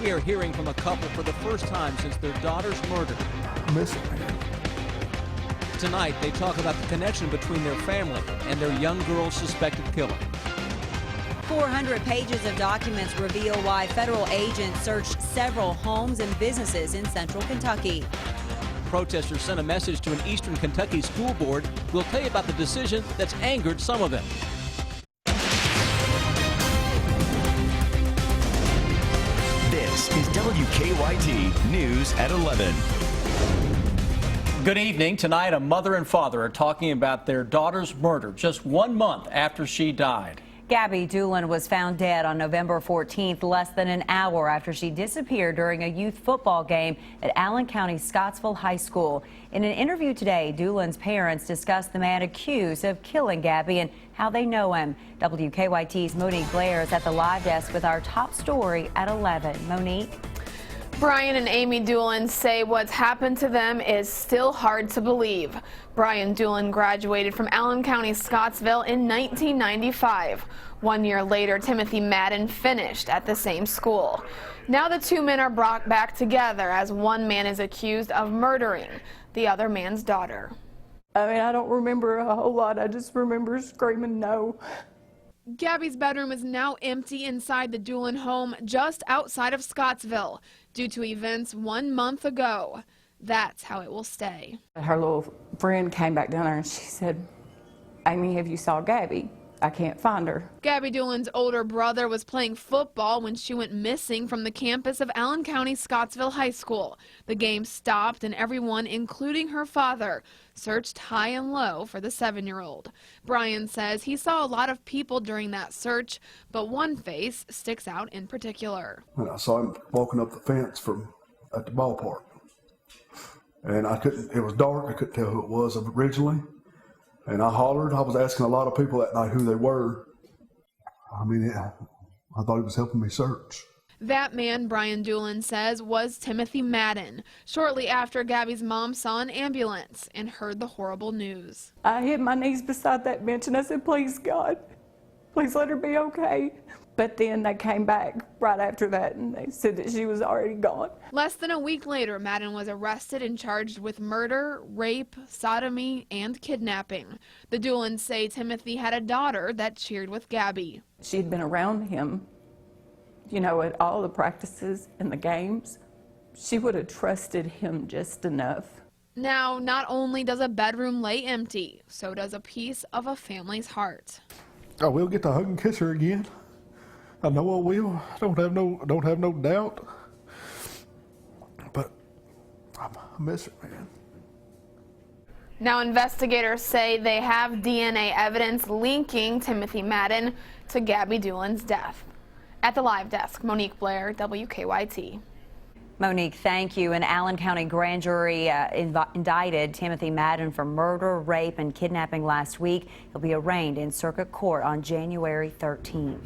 We are hearing from a couple for the first time since their daughter's murder. I miss it, man. Tonight, they talk about the connection between their family and their young girl's suspected killer. 400 pages of documents reveal why federal agents searched several homes and businesses in central Kentucky. Protesters sent a message to an eastern Kentucky school board. We'll tell you about the decision that's angered some of them. This is WKYT News at 11. Good evening. Tonight, a mother and father are talking about their daughter's murder just 1 month after she died. Gabby Doolin was found dead on November 14th, less than an hour after she disappeared during a youth football game at Allen County Scottsville High School. In an interview today, Doolin's parents discussed the man accused of killing Gabby and how they know him. WKYT's Monique Blair is at the live desk with our top story at 11. Monique? Brian and Amy Doolin say what's happened to them is still hard to believe. Brian Doolin graduated from Allen County Scottsville in 1995. 1 year later, Timothy Madden finished at the same school. Now the two men are brought back together as one man is accused of murdering the other man's daughter. I don't remember a whole lot. I just remember screaming no. Gabby's bedroom is now empty inside the Doolin home just outside of Scottsville due to events 1 month ago. That's how it will stay. Her little friend came back down there and she said, "Amy, have you saw Gabby? I can't find her." Gabby Doolin's older brother was playing football when she went missing from the campus of Allen County Scottsville High School. The game stopped and everyone, including her father, searched high and low for the 7-year-old. Brian says he saw a lot of people during that search, but one face sticks out in particular. And I saw him walking up the fence at the ballpark. And it was dark, I couldn't tell who it was originally. And I hollered. I was asking a lot of people that night who they were. I thought he was helping me search. That man, Brian Doolin says, was Timothy Madden. Shortly after, Gabby's mom saw an ambulance and heard the horrible news. I hit my knees beside that bench and I said, "Please, God, please let her be okay." But then they came back right after that and they said that she was already gone. Less than a week later, Madden was arrested and charged with murder, rape, sodomy, and kidnapping. The Doolins say Timothy had a daughter that cheered with Gabby. She'd been around him, at all the practices and the games. She would have trusted him just enough. Now, not only does a bedroom lay empty, so does a piece of a family's heart. I will get to hug and kiss her again. I know I will. Don't have no doubt. But I miss her, man. Now, investigators say they have DNA evidence linking Timothy Madden to Gabby Doolin's death. At the live desk, Monique Blair, WKYT. Monique, thank you. An Allen County grand jury indicted Timothy Madden for murder, rape, and kidnapping last week. He'll be arraigned in circuit court on January 13th.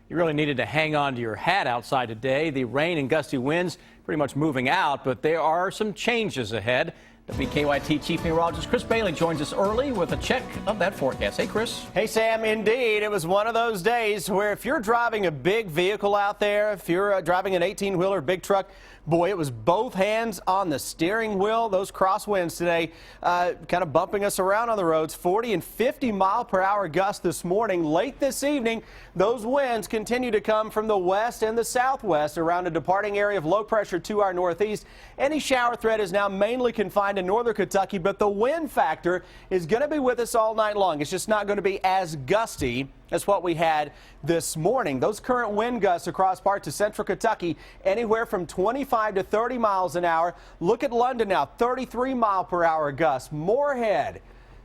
You really needed to hang on to your hat outside today. The rain and gusty winds pretty much moving out, but there are some changes ahead. WKYT Chief Meteorologist Chris Bailey joins us early with a check of that forecast. Hey, Chris. Hey, Sam. Indeed, it was one of those days where if you're driving a big vehicle out there, if you're driving an 18-wheeler big truck, boy, it was both hands on the steering wheel. Those crosswinds today kind of bumping us around on the roads. 40 and 50 mile per hour gusts this morning. Late this evening, those winds continue to come from the west and the southwest around a departing area of low pressure to our northeast. Any shower threat is now mainly confined to northern Kentucky, but the wind factor is going to be with us all night long. It's just not going to be as gusty as what we had this morning. Those current wind gusts across parts of central Kentucky, anywhere from 25 to 30 miles an hour. Look at London now, 33 mile per hour gusts. Moorhead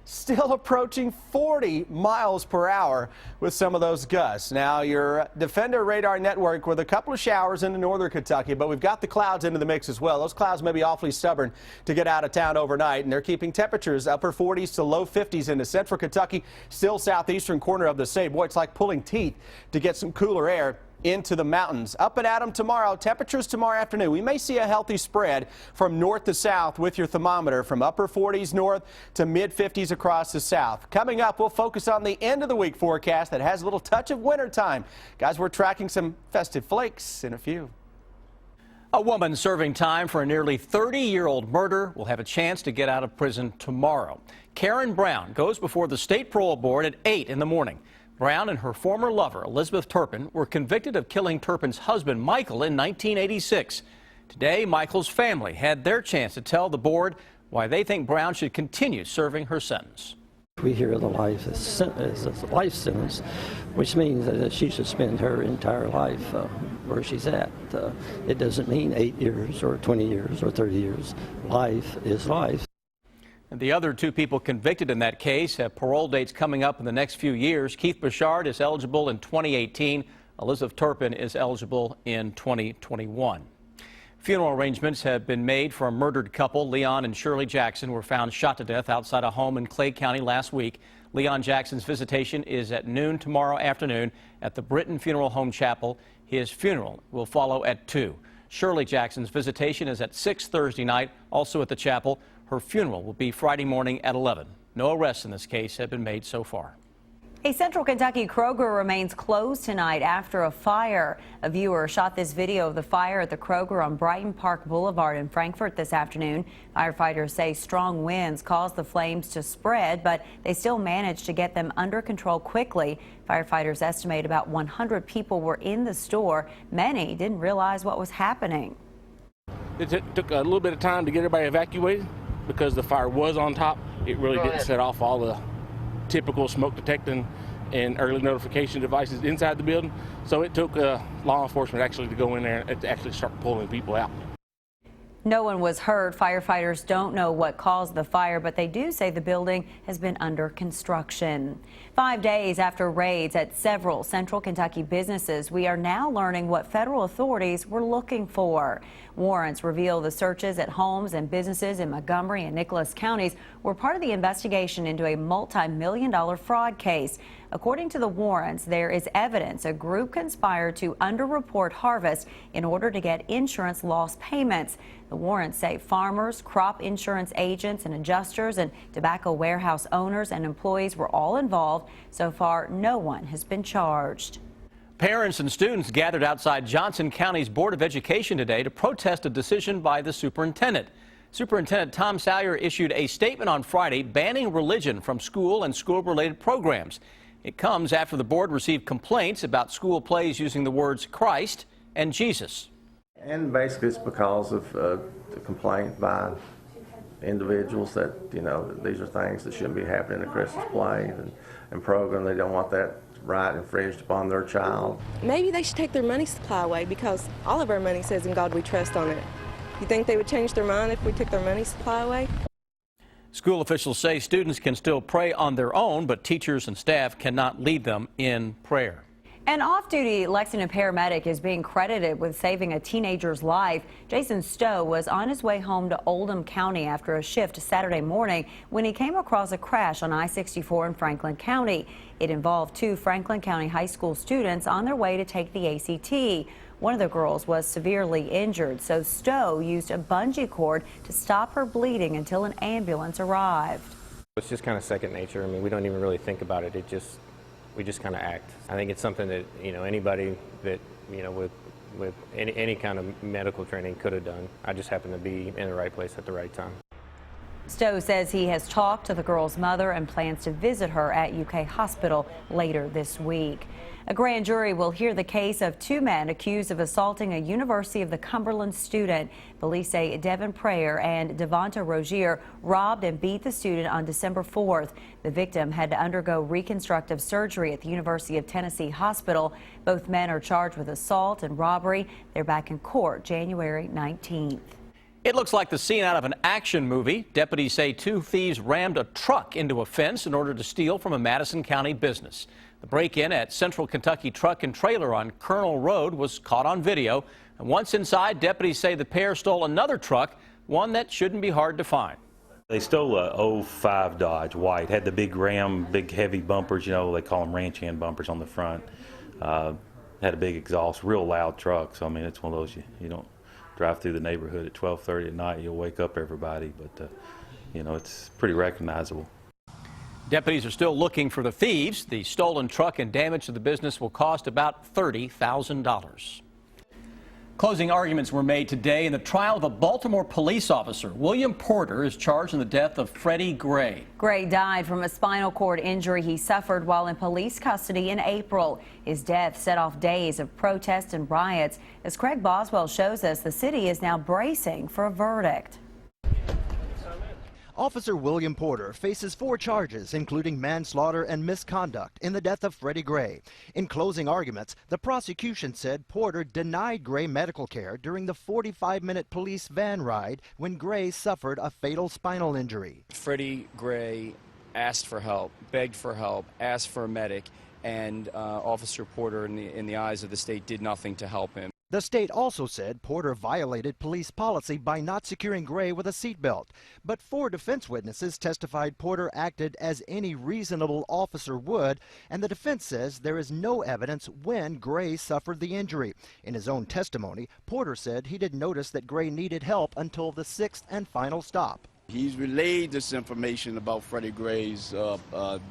still approaching 40 miles per hour with some of those gusts. Now, your Defender radar network with a couple of showers into northern Kentucky, but we've got the clouds into the mix as well. Those clouds may be awfully stubborn to get out of town overnight, and they're keeping temperatures upper 40s to low 50s into central Kentucky, still southeastern corner of the state. Boy, it's like pulling teeth to get some cooler air into the mountains. Up and at 'em tomorrow. Temperatures tomorrow afternoon. We may see a healthy spread from north to south with your thermometer from upper 40s north to mid 50s across the south. Coming up, we'll focus on the end of the week forecast that has a little touch of winter time. Guys, we're tracking some festive flakes in a few. A woman serving time for a nearly 30-year-old murder will have a chance to get out of prison tomorrow. Karen Brown goes before the state parole board at 8 in the morning. Brown and her former lover, Elizabeth Turpin, were convicted of killing Turpin's husband, Michael, in 1986. Today, Michael's family had their chance to tell the board why they think Brown should continue serving her sentence. We hear the life is a life sentence, which means that she should spend her entire life where she's at. It doesn't mean 8 years or 20 years or 30 years. Life is life. And the other two people convicted in that case have parole dates coming up in the next few years. Keith Bouchard is eligible in 2018. Elizabeth Turpin is eligible in 2021. Funeral arrangements have been made for a murdered couple. Leon and Shirley Jackson were found shot to death outside a home in Clay County last week. Leon Jackson's visitation is at noon tomorrow afternoon at the Britton Funeral Home Chapel. His funeral will follow at 2. Shirley Jackson's visitation is at 6 Thursday night, also at the chapel. Her funeral will be Friday morning at 11. No arrests in this case have been made so far. A Central Kentucky Kroger remains closed tonight after a fire. A viewer shot this video of the fire at the Kroger on Brighton Park Boulevard in Frankfort this afternoon. Firefighters say strong winds caused the flames to spread, but they still managed to get them under control quickly. Firefighters estimate about 100 people were in the store. Many didn't realize what was happening. It took a little bit of time to get everybody evacuated because the fire was on top. It really didn't set off all the typical smoke detecting and early notification devices inside the building. So it took law enforcement actually to go in there and to actually start pulling people out. No one was hurt. Firefighters don't know what caused the fire, but they do say the building has been under construction. 5 days after raids at several Central Kentucky businesses, we are now learning what federal authorities were looking for. Warrants reveal the searches at homes and businesses in Montgomery and Nicholas counties were part of the investigation into a multi-million-dollar fraud case. According to the warrants, there is evidence a group conspired to underreport harvest in order to get insurance loss payments. The warrants say farmers, crop insurance agents and adjusters, and tobacco warehouse owners and employees were all involved. So far, no one has been charged. Parents and students gathered outside Johnson County's Board of Education today to protest a decision by the superintendent. Superintendent Tom Salyer issued a statement on Friday banning religion from school and school-related programs. It comes after the board received complaints about school plays using the words Christ and Jesus. And basically it's because of the complaint by individuals that, you know, these are things that shouldn't be happening in a Christmas play and program. They don't want that right infringed upon their child. Maybe they should take their money supply away because all of our money says in God we trust on it. You think they would change their mind if we took their money supply away? School officials say students can still pray on their own, but teachers and staff cannot lead them in prayer. An off-duty Lexington paramedic is being credited with saving a teenager's life. Jason Stowe was on his way home to Oldham County after a shift Saturday morning when he came across a crash on I-64 in Franklin County. It involved two Franklin County high school students on their way to take the ACT. One of the girls was severely injured, so Stowe used a bungee cord to stop her bleeding until an ambulance arrived. It's just kind of second nature. I mean, we don't even really think about it. We just kind of act. I think it's something that, you know, anybody that, you know, with any kind of medical training could have done. I just happened to be in the right place at the right time. Stowe says he has talked to the girl's mother and plans to visit her at UK Hospital later this week. A grand jury will hear the case of two men accused of assaulting a University of the Cumberland student. Police say Devin Prayer and Devonta Rogier robbed and beat the student on December 4th. The victim had to undergo reconstructive surgery at the University of Tennessee Hospital. Both men are charged with assault and robbery. They're back in court January 19th. It looks like the scene out of an action movie. Deputies say two thieves rammed a truck into a fence in order to steal from a Madison County business. The break-in at Central Kentucky Truck and Trailer on Colonel Road was caught on video. And once inside, deputies say the pair stole another truck, one that shouldn't be hard to find. They stole a 05 Dodge white, had the big ram, big heavy bumpers, you know, they call them ranch hand bumpers on the front. Had a big exhaust, real loud truck. So, I mean, it's one of those you don't drive through the neighborhood at 12:30 at night, you'll wake up everybody, but you know, it's pretty recognizable. Deputies are still looking for the thieves. The stolen truck and damage to the business will cost about $30,000. Closing arguments were made today in the trial of a Baltimore police officer. William Porter is charged in the death of Freddie Gray. Gray died from a spinal cord injury he suffered while in police custody in April. His death set off days of protests and riots. As Craig Boswell shows us, the city is now bracing for a verdict. Officer William Porter faces 4 charges, including manslaughter and misconduct in the death of Freddie Gray. In closing arguments, the prosecution said Porter denied Gray medical care during the 45-minute police van ride when Gray suffered a fatal spinal injury. Freddie Gray asked for help, begged for help, asked for a medic, and Officer Porter, in the eyes of the state, did nothing to help him. The state also said Porter violated police policy by not securing Gray with a seatbelt. But 4 defense witnesses testified Porter acted as any reasonable officer would, and the defense says there is no evidence when Gray suffered the injury. In his own testimony, Porter said he didn't notice that Gray needed help until the 6th and final stop. He's relayed this information about Freddie Gray's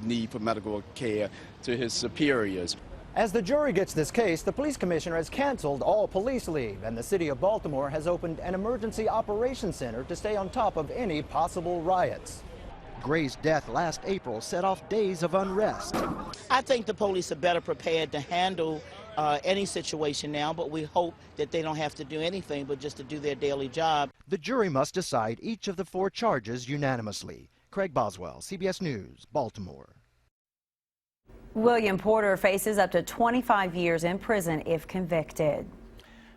need for medical care to his superiors. As the jury gets this case, the police commissioner has canceled all police leave, and the city of Baltimore has opened an emergency operations center to stay on top of any possible riots. Gray's death last April set off days of unrest. I think the police are better prepared to handle any situation now, but we hope that they don't have to do anything but just to do their daily job. The jury must decide each of the 4 charges unanimously. Craig Boswell, CBS News, Baltimore. William Porter faces up to 25 years in prison if convicted.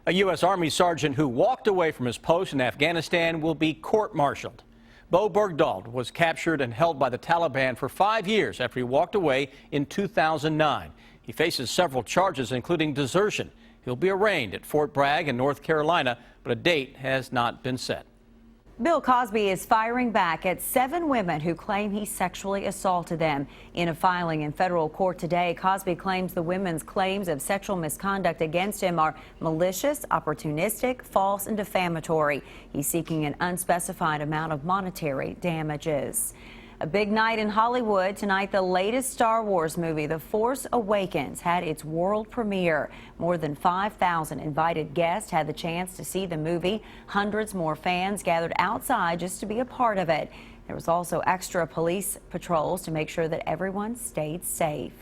A U.S. Army sergeant who walked away from his post in Afghanistan will be court-martialed. Bergdahl was captured and held by the Taliban for 5 years after he walked away in 2009. He faces several charges, including desertion. He'll be arraigned at Fort Bragg in North Carolina, but a date has not been set. Bill Cosby is firing back at 7 women who claim he sexually assaulted them. In a filing in federal court today, Cosby claims the women's claims of sexual misconduct against him are malicious, opportunistic, false, and defamatory. He's seeking an unspecified amount of monetary damages. A big night in Hollywood tonight. The latest Star Wars movie, The Force Awakens, had its world premiere. More than 5,000 invited guests had the chance to see the movie. Hundreds more fans gathered outside just to be a part of it. There was also extra police patrols to make sure that everyone stayed safe.